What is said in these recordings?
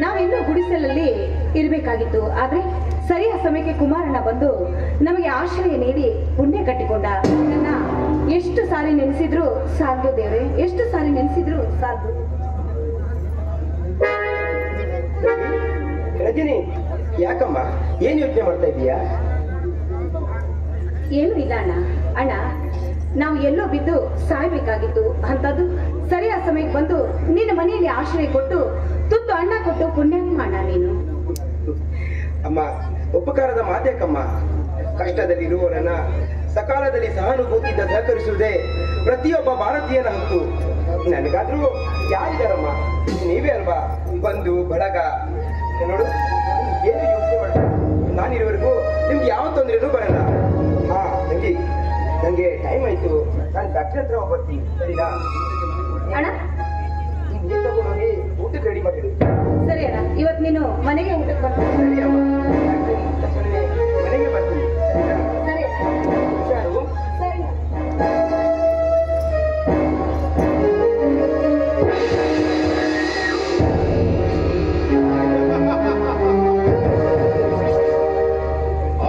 ನಾವಿನ್ನೂ ಗುಡಿಸಲಲ್ಲಿ ಇರಬೇಕಾಗಿತ್ತು. ಆದ್ರೆ ಸರಿಯಾದ ಸಮಯಕ್ಕೆ ಕುಮಾರಣ್ಣ ಬಂದು ನಮಗೆ ಆಶ್ರಯ ನೀಡಿ ಪುಣ್ಯ ಕಟ್ಟಿಕೊಂಡ. ನನ್ನ ಎಷ್ಟು ಸಾರಿ ನೆನೆಸಿದ್ರು ಸಾಲದು ದೇವ್ರೆ, ಎಷ್ಟು ಸಾರಿ ನೆನೆಸಿದ್ರು ಸಾಲದು. ರಜನಿ, ಯಾಕಮ್ಮ, ಏನ್ ಯೋಚನೆ ಮಾಡ್ತಾ ಇದೀಯಾ? ಏನೂ ಇಲ್ಲ ಅಣ್ಣ. ಅಣ್ಣ, ನಾವು ಎಲ್ಲೋ ಬಿದ್ದು ಸಾಯ್ಬೇಕಾಗಿತ್ತು. ಅಂತದ್ದು ಸರಿಯಾದ ಸಮಯಕ್ಕೆ ಬಂದು ನಿನ್ನ ಮನೆಯಲ್ಲಿ ಆಶ್ರಯ ಕೊಟ್ಟು ತುತ್ತು ಅಣ್ಣ ಕೊಟ್ಟು ಪುಣ್ಯಾತ್ಮ ಅಣ್ಣ ನೀನು. ಅಮ್ಮ, ಉಪಕಾರದ ಮಾತೇಕಮ್ಮ. ಕಷ್ಟದಲ್ಲಿರುವವರನ್ನ ಸಕಾಲದಲ್ಲಿ ಸಹಾನುಭೂತಿಯಿಂದ ಸಹಕರಿಸುವುದೇ ಪ್ರತಿಯೊಬ್ಬ ಭಾರತೀಯನ ಹಕ್ಕು. ನನಗಾದ್ರೂ ಯಾರಿದಾರಮ್ಮ? ನೀವೇ ಅಲ್ವಾ ಬಂಧು ಬಳಗ. ನೋಡು, ಏನು ಯೋಚನೆ ಮಾಡ, ನಾನಿರೋವರೆಗೂ ನಿಮ್ಗೆ ಯಾವ ತೊಂದರೆನೂ ಬರಲ್ಲ. ಹಾ ತಂಗಿ, ನಂಗೆ ಟೈಮ್ ಆಯ್ತು, ನಾನು ಡಾಕ್ಟರ್ ಹತ್ರ ಹೋಗ್ಬರ್ತೀನಿ, ಸರಿನಾ? ಅಣ್ಣ ನೀನ್ ತಗೊಂಡೋಗಿ ಊಟಕ್ಕೆ ರೆಡಿ ಮಾಡಿಡು. ಸರಿ ಅಣ್ಣ, ಇವತ್ತು ನೀನು ಮನೆಗೆ ಊಟಕ್ಕೆ ಬರ್ತೀನಿ. ಸರಿ ಅಮ್ಮ, ಮನೆಗೆ ಬರ್ತೀನಿ, ಸರಿನಾ? ಸರಿ ಹುಷಾರು. ಸರಿ.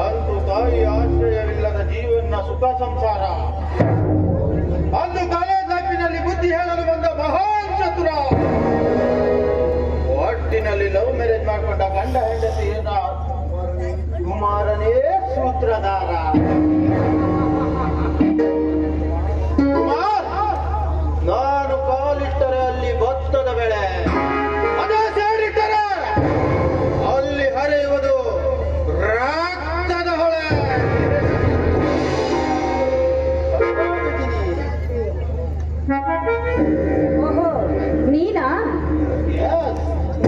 ಅಂದು ತಾಯಿ ಆಶ್ರಯವಿಲ್ಲದ ಜೀವನ ಸುಖ ಸಂಸಾರ, ಅಂದು ಕಾಲೇಜ್ ಲೈಫಿನಲ್ಲಿ ಬುದ್ಧಿ ಹೇಳಲು ಬಂದ ಮಹಾನ್ ಚತುರ, ಒಟ್ಟಿನಲ್ಲಿ ಲವ್ ಮ್ಯಾರೇಜ್ ಮಾಡಿಕೊಂಡ ಗಂಡ ಹೆಂಡತಿ ಕುಮಾರನೇ ಸೂತ್ರಧಾರ. ಕುಮಾರ್, ನಾನು ಕಾಲಿಟ್ಟರೆ ಅಲ್ಲಿ ಭತ್ತದ ಬೆಳೆ, ಅದೇ ಸೇರಿಟ್ಟರೆ ಅಲ್ಲಿ ಹರಿಯುವುದು ರಕ್ತದ ಹೊಳೆ. ಓಹೋ, ನೀನಾ?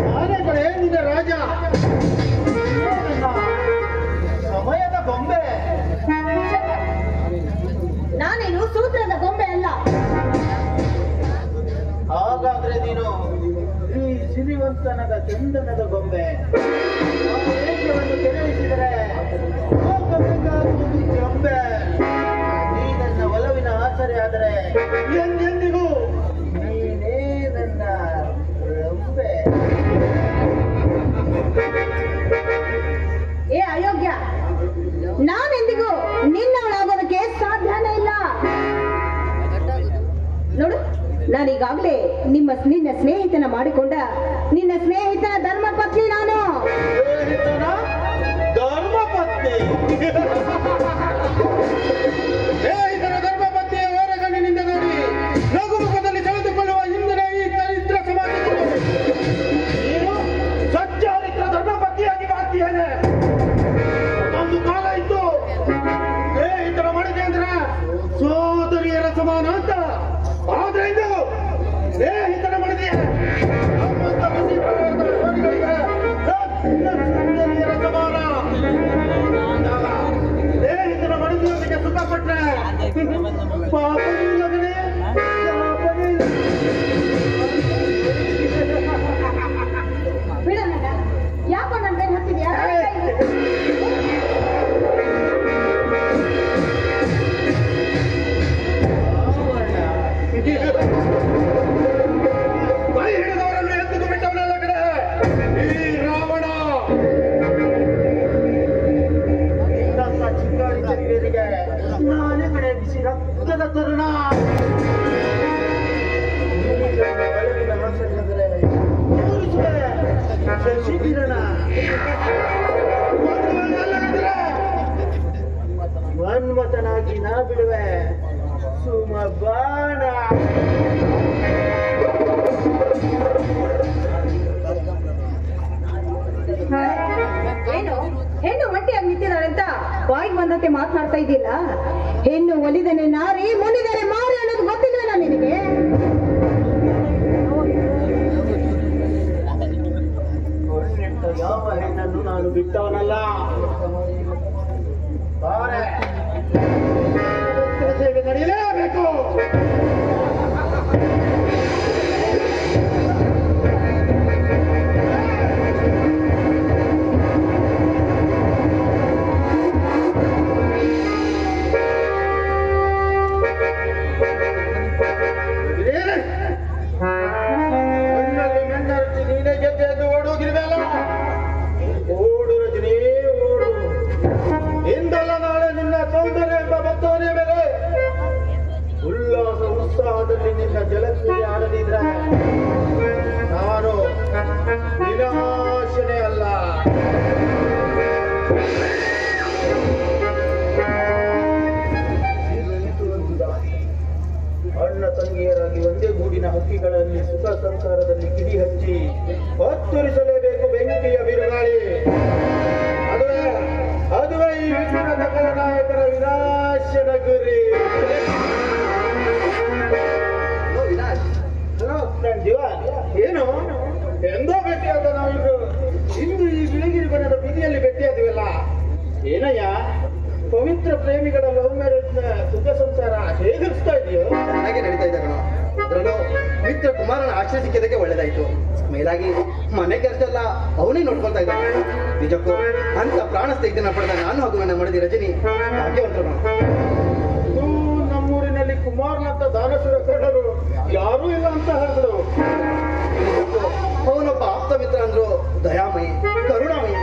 ನಾನೇ ಕಡೆ ನಿನ್ನ ರಾಜ, ಸಮಯದ ಗೊಂಬೆ. ನಾನೇನು ಸೂತ್ರದ ಗೊಂಬೆ ಅಲ್ಲ. ಹಾಗಾದ್ರೆ ನೀನು ಈ ಸಿರಿವಂತನದ ಚಂದನದ ಗೊಂಬೆ. ದೇಶವನ್ನು ಕೆರಳಿಸಿದರೆ ಹೋಗಬೇಕಾಗುವುದು ಗೊಂಬೆ. ನೀ ನನ್ನ ಒಲವಿನ ಆಸರೆ ಆದರೆ ಎಂದೆಂದಿಗೂ ನೀನೇ ನನ್ನ ಗೊಂಬೆ. ಏ ಅಯೋಗ್ಯ, ನಾನೆಂದಿಗೂ ನಿನ್ನವಳಾಗೋದಕ್ಕೆ ಸಾಧ್ಯನೇ ಇಲ್ಲ. ನೋಡು, ನಾನೀಗಾಗಲೇ ನಿನ್ನ ಸ್ನೇಹಿತನ ಮಾಡಿಕೊಂಡ ನಿನ್ನ ಸ್ನೇಹಿತನ ಧರ್ಮ ಪತ್ನಿ ನಾನು. ಸ್ನೇಹಿತನ ಧರ್ಮ ಪತ್ನಿ. ಸ್ನೇಹಿತನ ಧರ್ಮ ಪತ್ನಿಯ ಹೊರಗಣ್ಣಿನಿಂದ ನೋಡಿ ನಗುಮುಖದಲ್ಲಿ ಕಳೆದುಕೊಳ್ಳುವ ಇಂದಿನ ಈ ಚರಿತ್ರ ಸಮಾಜದಲ್ಲಿ ನೀನು ಸಚ್ಚಾರಿತ್ರ ಧರ್ಮ ಪತ್ನಿಯಾಗಿ ಮಾಡ್ತೀಯೇನೆ. ಒಂದು ಕಾಲ ಇತ್ತು ಸ್ನೇಹಿತರ ಮಡಿಕೆ ಅಂದ್ರೆ ಸೋದರಿಯರ ಸಮಾನ ಅಂತ. ಆದ್ರೆ ಇದು ಸ್ನೇಹಿತರ ಮಡಿಕೆ ಸುಂದರಿಯರ ಸಮಾನ. ಸ್ನೇಹಿತರ ಮಡಿಕೆಯೊಂದಿಗೆ ಸುಖ ಪಟ್ರೆ ಪಾಪವಿಲ್ಲವೇ? ಬಿಡೋಣ, ಯಾಕೋ ನನ್ನ ಕೈ ಹತ್ತಿದ್ಯಾ? ಕೈ ಹಿಡಿದವರನ್ನು ಎತ್ತಿದು ಬಿಟ್ಟವನಲ್ಲ ಕಡೆ ಈ ರಾವಣ. ಇಂಥ ಚಿಂಗಾರಿ ಜರಿಯರಿಗೆ ನಾನೇ ಕಡೆ ಬಿಸಿ ರಕ್ತದ ತರುಣ. ಶಶಿಕಿರಣ ಮನ್ಮಥನಾಗಿ ನಾ ಬಿಡುವೆ ಸುಮ ಬಾಣ. ಏನು ಹೆಣ್ಣು ಒಂಟಿಯಾಗಿ ನಿಂತಿದ್ದಾಳೆ ಅಂತ ಬಾಯಿಗೆ ಬಂದಂತೆ ಮಾತನಾಡ್ತಾ ಇದ್ದಿಲ್ಲ? ಹೆಣ್ಣು ಒಲಿದನೆ ನಾರಿ, ಮುನಿದರೆ ಮಾರಿ ಅನ್ನೋದು ಗೊತ್ತಿಲ್ವಲ್ಲ ನಿನಗೆ? ಯಾವ ಹೆಣ್ಣನ್ನು ನಾನು ಬಿಟ್ಟವನಲ್ಲ. ಸೇವೆ ನಡೆಯಲೇಬೇಕು. ಕಣ್ಣಲ್ಲಿ ಮೆಣ್ಣರಟಿ ನೀನೇ ಗೆದ್ದೆ ಎಂದು ಓಡುವುದಿಲ್ವಲ್ಲ? ಓಡು ರಜನಿ, ಓಡು. ಇಂದಲ್ಲ ನಾಳೆ ನಿನ್ನ ಸೌಂದರ್ಯ ಎಂಬ ಬತ್ತವನೇ ಮೇಲೆ ಉಲ್ಲಾಸ ಉತ್ಸಾಹದಲ್ಲಿ ನಿನ್ನ ಜಲಕ್ರಿಯೆ ಆಡದಿದ್ರೆ ನಾನು ವಿನಾಶನೇ ಅಲ್ಲ. ಅಣ್ಣ ತಂಗಿಯರಾಗಿ ಒಂದೇ ಗೂಡಿನ ಹಕ್ಕಿಗಳಲ್ಲಿ ಸುಖ ಸಂಸಾರದಲ್ಲಿ ಕಿಡಿ ಹಚ್ಚಿ ಹೊತ್ತುರಿಸಲೇಬೇಕು ಬೆಂಕಿಯ ಬಿರುಗಾಳಿ. ಅದುವೇ ಈ ವಿಶ್ವದ ನಾಯಕರ ವಿನಾಶನ ಗುರಿ. ಏನು ಎಂದೋ ಭೇಟಿಯಾದ ನಾವಿಬ್ರು ಇಂದು ಈ ಬಿಳಿಗಿರಿ ಬಣ್ಣದ ಬೀದಿಯಲ್ಲಿ ಭೇಟಿಯಾದಿವಲ್ಲ. ಏನಯ್ಯ, ಪವಿತ್ರ ಪ್ರೇಮಿಗಳ ಲವ್ ಮ್ಯಾರೇಜ್ ನ ಸುಖ ಸಂಸಾರ ಹೇಗಿಸ್ತಾ ಇದೆಯೋ? ಚೆನ್ನಾಗಿ ನಡೀತಾ ಇದೆ ಕಣ. ಅದರಲ್ಲೂ ಮಿತ್ರ ಕುಮಾರನ ಆಶ್ರಯ ಸಿಕ್ಕಿದ್ದಕ್ಕೆ ಒಳ್ಳೇದಾಯ್ತು. ಮೇಲಾಗಿ ಮನೆ ಕೆಲಸ ಎಲ್ಲ ಅವನೇ ನೋಡ್ಕೊಳ್ತಾ ಇದ್ದಾನೆ. ನಿಜಕ್ಕೂ ಅಂತ ಪ್ರಾಣ ಸ್ನೇಹಿತನ ಪಡೆದ ನಾನು ಹಾಗೂ ನನ್ನ ಮಡದಿ ರಜನಿ ಭಾಗ್ಯವಂತರು. ನಮ್ಮೂರಿನಲ್ಲಿ ಕುಮಾರ್ನಂತ ದಾನಸುರ ಕರಡರು ಯಾರೂ ಇಲ್ಲ ಅಂತ ಹೇಳಿದ್ರು. ಅವನೊಬ್ಬ ಆಪ್ತ ಮಿತ್ರ ಅಂದ್ರು ದಯಾಮಯಿ, ಕರುಣಾಮಯಿ.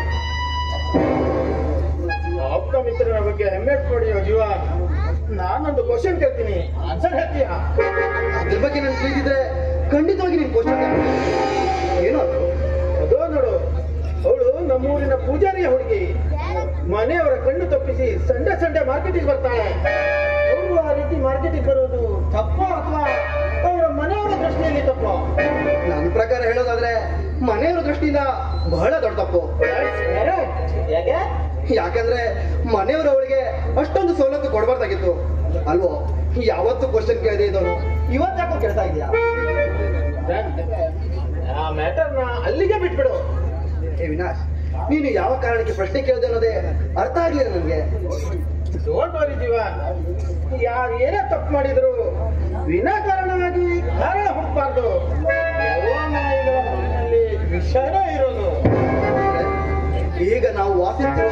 ಆಪ್ತ ಮಿತ್ರನ ಬಗ್ಗೆ ಹೆಮ್ಮೆ ಪಡೆಯೋ ಜೀವ. ನಾನೊಂದು ಕ್ವಶನ್ ಕೇಳ್ತೀನಿ, ಆನ್ಸರ್ ಹೇಳ್ತೀಯ? ಅದ್ರ ಬಗ್ಗೆ ನಾನು ತಿಳಿದಿದ್ರೆ ಖಂಡಿತವಾಗಿ ನೀನು ಕ್ವಶನ್ ಏನೋ ಅದೋ ನೋಡು, ಅವಳು ನಮ್ಮೂರಿನ ಪೂಜಾರಿಯ ಹುಡುಗಿ. ಮನೆಯವರ ಕಣ್ಣು ತಪ್ಪಿಸಿ ಸಂಡೆ ಸಂಡೆ ಮಾರ್ಕೆಟಿಗೆ ಬರ್ತಾಳೆ. ಅವರು ಆ ರೀತಿ ಮಾರ್ಕೆಟಿಗೆ ಬರೋದು ತಪ್ಪ ಅಥವಾ ಅವರ ಮನೆಯವರ ದೃಷ್ಟಿಯಲ್ಲಿ ತಪ್ಪ? ನನ್ನ ಪ್ರಕಾರ ಹೇಳೋದಾದ್ರೆ ಮನೆಯವರ ದೃಷ್ಟಿಯಿಂದ ಬಹಳ ದೊಡ್ಡ ತಪ್ಪು. ಯಾಕೆ? ಯಾಕಂದ್ರೆ ಮನೆಯವರು ಅವಳಿಗೆ ಅಷ್ಟೊಂದು ಸವಲತ್ತು ಕೊಡಬಾರ್ದಾಗಿತ್ತು ಅಲ್ವೋ? ಯಾವತ್ತು ಕ್ವಶನ್ ಕೇಳದೆ ಇದ್ದವನು ಇವತ್ತಾಕೋ ಕೇಳ್ತಾ ಇದೆಯಾ? ಆ ಮ್ಯಾಟರ್ನ ಅಲ್ಲಿಗೆ ಬಿಟ್ಬಿಡು. ಏ ವಿನಾಶ್, ನೀನು ಯಾವ ಕಾರಣಕ್ಕೆ ಪ್ರಶ್ನೆ ಕೇಳಿದೆ ಅನ್ನೋದೇ ಅರ್ಥ ಆಗ್ಲಿಲ್ಲ ನನಗೆ. ಡೋಂಟ್ ವರಿ ಜೀವನ್, ಯಾರು ಏನೇ ತಪ್ಪು ಮಾಡಿದ್ರು ವಿನಾಕಾರಣವಾಗಿ ಕಾರಣ ಹುಟ್ಟಬಾರ್ದು. ಎಲ್ಲ ನಾಯಿಗಳ ಮನೆಯಲ್ಲಿ ವಿಷಯನೇ ಇರೋದು. ಈಗ ನಾವು ವಾಸಿಸುವ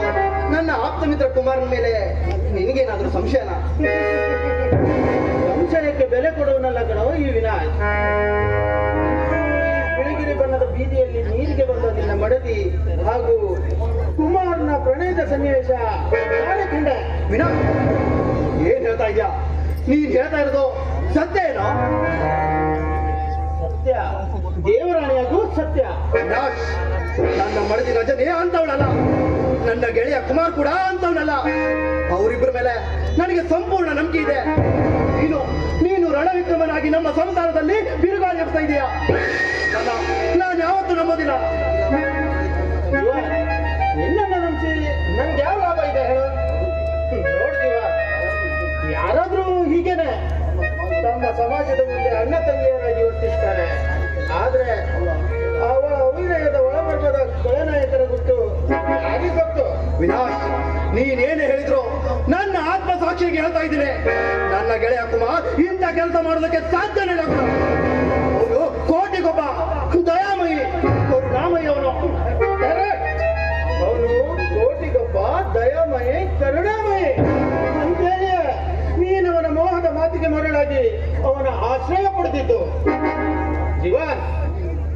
ನನ್ನ ಆಪ್ತ ಮಿತ್ರ ಕುಮಾರನ ಮೇಲೆ ನಿನಗೇನಾದ್ರೂ ಸಂಶಯನಾ? ಸಂಶಯಕ್ಕೆ ಬೆಲೆ ಕೊಡುವನಲ್ಲ ಕಣೋ ಈ ವಿನಾಶ್. ಬಿಳಿಗಿರಿ ಬಣ್ಣದ ಬೀದಿಯಲ್ಲಿ ನೀರಿಗೆ ಬಂದ ನಿನ್ನ ಮಡದಿ ಹಾಗೂ ಕುಮಾರ್ನ ಪ್ರಣಯದ ಸನ್ನಿವೇಶ ನಾಳೆ ಕಂಡೆ. ವಿನಾಶ್, ಏನ್ ಹೇಳ್ತಾ ಇದ್ಯಾ? ನೀನ್ ಹೇಳ್ತಾ ಇರೋದು ಸತ್ಯ ಏನೋ? ಸತ್ಯ, ದೇವರಾಣಿಯಾಗೂ ಸತ್ಯ. ವಿನಾಶ್, ನನ್ನ ಮಡದಿ ರಜನಿ ಅಂತವಳಲ್ಲ, ನನ್ನ ಗೆಳೆಯ ಕುಮಾರ್ ಕೂಡ ಅಂತವನಲ್ಲ. ಅವರಿಬ್ಬರ ಮೇಲೆ ನನಗೆ ಸಂಪೂರ್ಣ ನಂಬಿಕೆ ಇದೆ. ನೀನು ರಣವಿಕ್ರಮನಾಗಿ ನಮ್ಮ ಸಂಸಾರದಲ್ಲಿ ಬಿರುಗಾಳಿ ಎಬ್ತಾ ಇದೀಯಾ? ನಾನು ಯಾವತ್ತೂ ನಂಬೋದಿಲ್ಲ. ನಿನ್ನನ್ನು ನಂಬಿಸಿ ನನ್ಗೆ ಯಾವ ಲಾಭ ಇದೆ ಹೇಳು? ನೋಡ್ತೀವ, ಯಾರಾದ್ರೂ ಹೀಗೇನೆ ತಮ್ಮ ಸಮಾಜದ ಮುಂದೆ ಅಣ್ಣ ತಂಗಿಯರಾಗಿ ವರ್ತಿಸ್ತಾರೆ. ಆದ್ರೆ ಅವಳ ಅಭಿನಯದ ಒಳಮರ್ಮದ ಖಳನಾಯಕರ ಗುಟ್ಟು ಯಾರಿಗೆ ಗೊತ್ತು? ವಿನಾಶ್, ನೀನೇನೇ ಹೇಳಿದ್ರು ನನ್ನ ಆತ್ಮ ಸಾಕ್ಷಿಗೆ ಹೇಳ್ತಾ ಇದ್ದೀನಿ, ನನ್ನ ಗೆಳೆಯ ಕುಮಾರ್ ಇಂಥ ಕೆಲಸ ಮಾಡೋದಕ್ಕೆ ಸಾಧ್ಯನೇ ಇಲ್ಲ. ಅವನು ಕೋಟಿಗೊಬ್ಬ ದಯಾಮಯಿ, ಕರುಣಾಮಯಿ. ಅವನು ಕೋಟಿಗೊಬ್ಬ ದಯಾಮಯಿ, ಕರುಣಾಮಯಿ ಅಂತೇಳಿ ನೀನವನ ಮೋಹದ ಮಾತಿಗೆ ಮರಳಾಗಿ ಅವನ ಆಶ್ರಯ ಪಡೆದಿದ್ದು. ಜೀವನ್,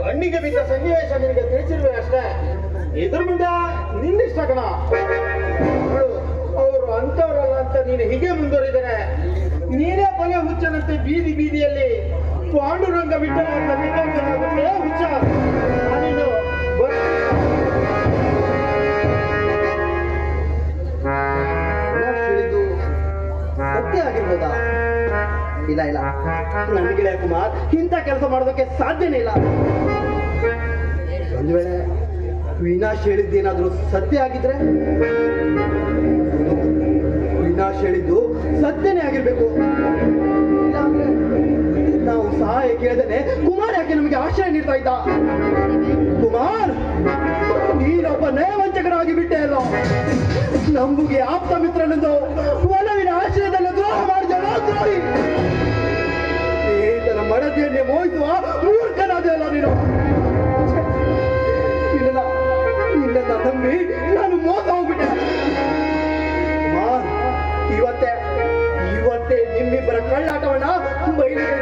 ಕಣ್ಣಿಗೆ ಬಿದ್ದ ಸನ್ನಿವೇಶ ನಿನಗೆ ತಿಳಿಸಿರುವೆ ಅಷ್ಟೇ. ಇದ್ರ ಮುಂದೆ ನಿನ್ನಿಷ್ಟ ಕಣ. ಅವರು ಅಂತವರಲ್ಲ ಅಂತ ನೀನು ಹೀಗೆ ಮುಂದುವರಿದರೆ ನೀನೇ ಕೊಲೆ ಹುಚ್ಚನಂತೆ ಬೀದಿ ಬೀದಿಯಲ್ಲಿ ಪಾಂಡುರಂಗ ಬಿಟ್ಟರೆ ಅಂತ ನಿನ್ನಾಗುತ್ತೆ ಹುಚ್ಚ. ನೀನು ಹೇಳಿದ್ದು ಸತ್ಯ ಆಗಿರ್ಬೋದಾ? ಇಲ್ಲ ಇಲ್ಲ, ನನ್ನ ಗೆಳೆಯ ಕುಮಾರ್ ಇಂಥ ಕೆಲಸ ಮಾಡೋದಕ್ಕೆ ಸಾಧ್ಯನೇ ಇಲ್ಲ. ಒಂದು ವೇಳೆ ವಿನಾಶ್ ಹೇಳಿದ್ದೇನಾದ್ರೂ ಸತ್ಯ ಆಗಿದ್ರೆ? ವಿನಾಶ್ ಹೇಳಿದ್ದು ಸತ್ಯನೇ ಆಗಿರ್ಬೇಕು. ಇಲ್ಲಾಂದ್ರೆ ನಾವು ಸಹಾಯ ಕೇಳದೇನೆ ಕುಮಾರ್ ಯಾಕೆ ನಮಗೆ ಆಶ್ರಯ ನೀಡ್ತಾ ಇದ್ದ? ಕುಮಾರ್, ನೀನೊಬ್ಬ ನಯವಂಚಕರಾಗಿ ಬಿಟ್ಟೆ ಅಲ್ಲೋ. ನಮಗೆ ಆಪ್ತ ಮಿತ್ರನೆಂದು ಒಲವಿನ ಆಶ್ರಯದಲ್ಲಿ ದ್ರೋಹ ಮಾಡಿದಲ್ಲ ದ್ರೋಹಿ. ಈತನ ಮಡದಿಯನ್ನೇ ಮೋಹಿಸುವ ಮೂರ್ಖನಾದೆಯಲ್ಲ ನೀನು. ನಿನ್ನ ನಂಬಿ ನಾನು ಮೋಸ ಹೋಗ್ಬಿಟ್ಟೆ. ಕುಮಾರ್, ಇವತ್ತೇ ನಿಮ್ಮಿಬ್ಬರ ಕಳ್ಳಾಟವನ್ನ ಬಯಲಿಗೆ